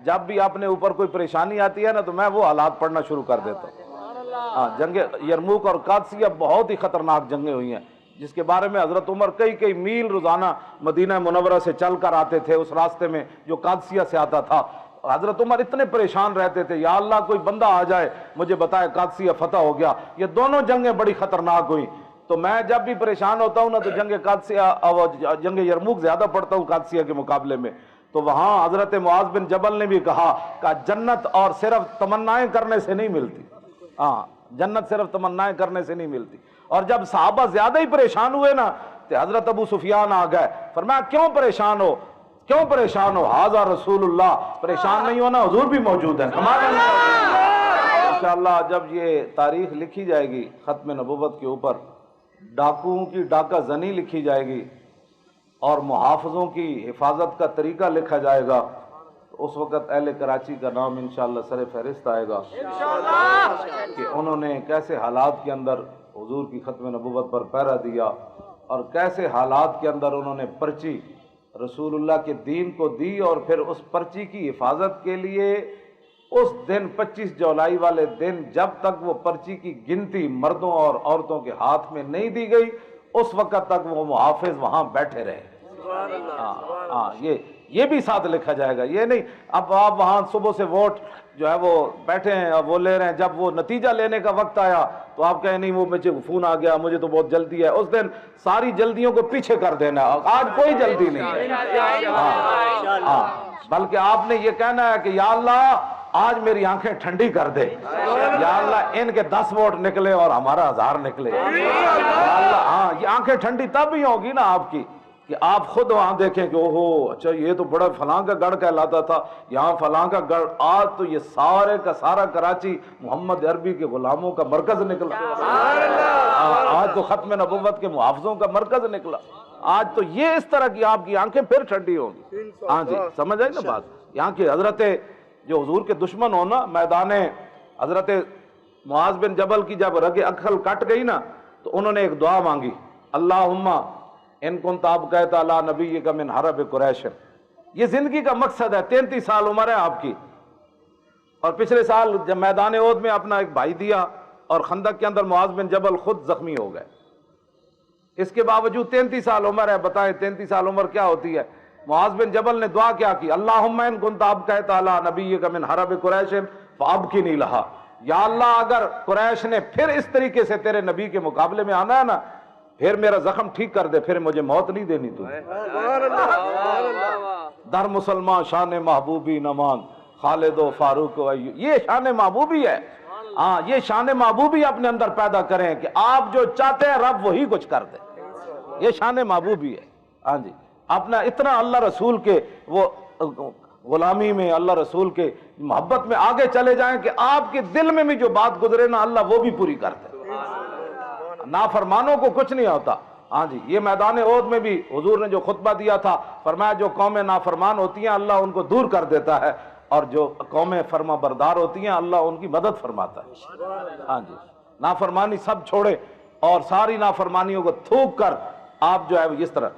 جب بھی اپنے اوپر کوئی پریشانی آتی ہے نا تو میں وہ حالات پڑھنا شروع کر دیتا ہوں۔ ہاں، جنگ یرموک اور قادسیہ بہت ہی خطرناک جنگیں ہوئی ہیں، جس کے بارے میں حضرت عمر کئی میل روزانہ مدینہ منورہ سے چل کر آتے تھے اس راستے میں جو قادسیہ سے آتا تھا۔ حضرت عمر اتنے پریشان رہتے تھے، یا اللہ کوئی بندہ آ جائے مجھے بتائے قادسیہ فتح ہو گیا۔ یہ دونوں جنگیں بڑی خطرناک ہوئیں، تو میں جب بھی پریشان ہوتا ہوں نا تو جنگ قادسیہ اور جنگ یرموک زیادہ پڑھتا ہوں قادسیہ کے مقابلے میں۔ تو وہاں حضرت معاذ بن جبل نے بھی کہا کہ جنت اور صرف تمنائیں کرنے سے نہیں ملتی، ہاں جنت صرف تمنائیں کرنے سے نہیں ملتی۔ اور جب صحابہ زیادہ ہی پریشان ہوئے نا تو حضرت ابو سفیان آ گئے، فرمایا کیوں پریشان ہو، کیوں پریشان ہو، ھذا رسول اللہ، پریشان نہیں ہونا، حضور بھی موجود ہیں۔ انشاءاللہ جب یہ تاریخ لکھی جائے گی ختم نبوت کے اوپر، ڈاکوؤں کی ڈاکہ زنی لکھی جائے گی اور محافظوں کی حفاظت کا طریقہ لکھا جائے گا، تو اس وقت اہل کراچی کا نام انشاءاللہ سر فہرست آئے گا کہ انہوں نے کیسے حالات کے اندر حضور کی ختم نبوت پر پہرا دیا اور کیسے حالات کے اندر انہوں نے پرچی رسول اللہ کے دین کو دی، اور پھر اس پرچی کی حفاظت کے لیے اس دن 25 جولائی والے دن جب تک وہ پرچی کی گنتی مردوں اور عورتوں کے ہاتھ میں نہیں دی گئی اس وقت تک وہ محافظ وہاں بیٹھے رہے۔ ہاں یہ بھی ساتھ لکھا جائے گا، یہ نہیں اب آپ وہاں صبح سے ووٹ جو ہے وہ بیٹھے ہیں اور وہ لے رہے ہیں، جب وہ نتیجہ لینے کا وقت آیا تو آپ کہیں نہیں وہ مجھے فون آ گیا، مجھے تو بہت جلدی ہے۔ اس دن ساری جلدیوں کو پیچھے کر دینا، آج کوئی جلدی نہیں ہے، ہاں بلکہ آپ نے یہ کہنا ہے کہ یا اللہ آج میری آنکھیں ٹھنڈی کر دے، یا اللہ ان کے 10 ووٹ نکلے اور ہمارا 1000 نکلے، یا اللہ ہاں یہ آنکھیں ٹھنڈی تب ہی ہوگی نا آپ کی کہ آپ خود وہاں دیکھیں کہ اوہو اچھا یہ تو بڑا فلاں کا گڑھ کہلاتا تھا، یہاں فلاں کا گڑھ، آج تو یہ سارے کا سارا کراچی محمد عربی کے غلاموں کا مرکز نکلا، آج تو ختم نبوت کے محافظوں کا مرکز نکلا، آج تو یہ اس طرح کی آپ کی آنکھیں پھر ٹھنڈی ہوں گی۔ ہاں جی سمجھ آئی نا بات، یہاں کی حضرت جو حضور کے دشمن ہونا میدان حضرت معاذ بن جبل کی جب رگ اکھل کٹ گئی نا تو انہوں نے ایک دعا مانگی، اللہم ان کنت ابقیت علی نبیک من حرب قریش۔ یہ زندگی کا مقصد ہے، 33 سال عمر ہے آپ کی، اور پچھلے سال جب میدان احد میں اپنا ایک بھائی دیا اور خندق کے اندر معاذ بن جبل خود زخمی ہو گئے، اس کے باوجود 33 سال عمر ہے، بتائیں 33 سال عمر کیا ہوتی ہے۔ معاذ بن جبل نے دعا کیا کی، اللہم ان کنت ابقیت علی نبیک من حرب قریش فابقنی لہا، یا اللہ اگر قریش نے پھر اس طریقے سے تیرے نبی کے مقابلے میں آنا ہے نا پھر میرا زخم ٹھیک کر دے، پھر مجھے موت نہیں دینی تجھے۔ در مسلمان شان محبوبی نمان خالد و فاروق و ایوب، یہ شان محبوبی ہے، ہاں یہ شان محبوبی اپنے اندر پیدا کریں کہ آپ جو چاہتے ہیں رب وہی کچھ کر دے، یہ شان محبوبی ہے۔ ہاں جی اپنا اتنا اللہ رسول کے وہ غلامی میں اللہ رسول کے محبت میں آگے چلے جائیں کہ آپ کے دل میں بھی جو بات گزرے نا اللہ وہ بھی پوری کر دے، نافرمانوں کو کچھ نہیں ہوتا۔ ہاں جی یہ میدان احد میں بھی حضور نے جو خطبہ دیا تھا فرمایا جو قومیں نافرمان ہوتی ہیں اللہ ان کو دور کر دیتا ہے، اور جو قومیں فرما بردار ہوتی ہیں اللہ ان کی مدد فرماتا ہے۔ ہاں جی نافرمانی سب چھوڑے اور ساری نافرمانیوں کو تھوک کر آپ جو ہے اس طرح